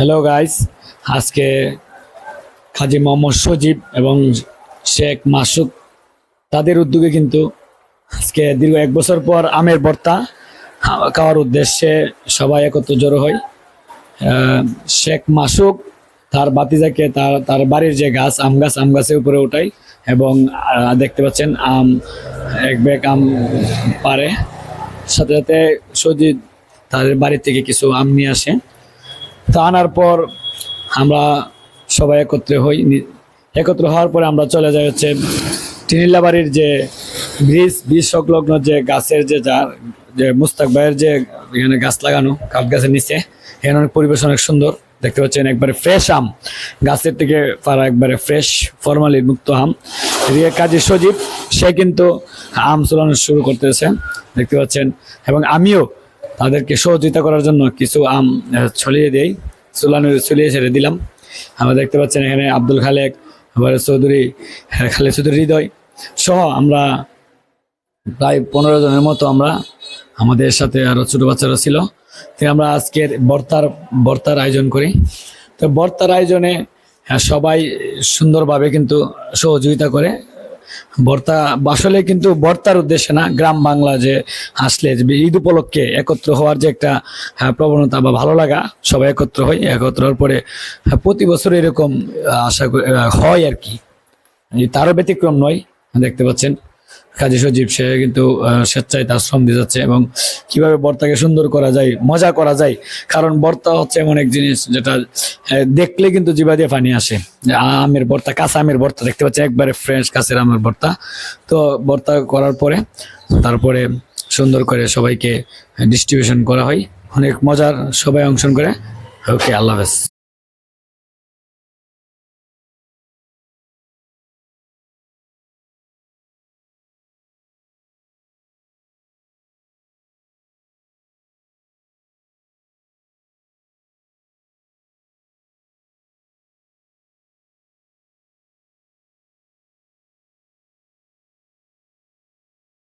Hello guys, আজকে কাজী মোহাম্মদ সজীব এবং শেখ মাসুক তাদের উদ্যোগে কিন্তু আজকে দীর্ঘ 1 বছর পর আমের ভর্তা খাওয়ার উদ্দেশ্যে সবাই একত্র জড়ো হয়। শেখ মাসুক তার বাতিজাকে তার বাড়ির যে গাছ আম গাছের উপরে ওঠাই এবং দেখতে পাচ্ছেন এক ব্যাগ আম পারে, সাথে সাথে সজীব তাদের বাড়ি থেকে কিছু আম নিয়ে আসে। তা আনার পর আমরা সবাই একত্র হওয়ার পরে আমরা চলে যাই হচ্ছে টিনিল্লাবাড়ির যে ব্রিজ সংলগ্ন যে গাছের যে মুস্তাক ভাইয়ের যে এখানে গাছ লাগানো কাঠ গাছের নিচে, এখানে অনেক পরিবেশ অনেক সুন্দর দেখতে পাচ্ছেন। একবারে ফ্রেশ আম গাছের থেকে পারা, একবারে ফ্রেশ ফরমালিন মুক্ত আম। এদিকে কাজী সজীব সে কিন্তু আম চুলানো শুরু করতেছে দেখতে পাচ্ছেন, এবং আমিও তাদেরকে সহযোগিতা করার জন্য কিছু আম ছড়িয়ে দেই, ছড়িয়ে ছেড়ে দিলাম। আমরা দেখতে পাচ্ছেন এখানে আব্দুল খালেক, আবার খালেদ চৌধুরী হৃদয় সহ আমরা প্রায় 15 জনের মতো আমরা, আমাদের সাথে আরো ছোট বাচ্চারা ছিল। তো আমরা আজকের বর্তার আয়োজন করি। তো বর্তার আয়োজনে সবাই সুন্দরভাবে কিন্তু সহযোগিতা করে। ভর্তা আসলে কিন্তু ভর্তার উদ্দেশ্যে না, গ্রাম বাংলা যে আসলে ঈদ উপলক্ষে একত্র হওয়ার যে একটা প্রবণতা বা ভালো লাগা, সবাই একত্র হয়। একত্র হওয়ার পরে প্রতি বছর এরকম আশা করি হয় আর কি, তারও ব্যতিক্রম নয়। দেখতে পাচ্ছেন কাজী সজীব সে কিন্তু স্বেচ্ছায় তার শ্রম দিয়ে যাচ্ছে এবং কিভাবে ভর্তাকে সুন্দর করা যায়, মজা করা যায়। কারণ ভর্তা হচ্ছে এমন এক জিনিস যেটা দেখলে কিন্তু জিভা দিয়ে পানি আসে। আমের ভর্তা, কাঁচা আমের ভর্তা দেখতে পাচ্ছেন, একবারে ফ্রেশ কাঁচের আমের ভর্তা। তো ভর্তা করার পরে তারপরে সুন্দর করে সবাইকে ডিস্ট্রিবিউশন করা হয়, অনেক মজার, সবাই অংশগ্রহণ করে। ওকে, আল্লাহ হাফেজ।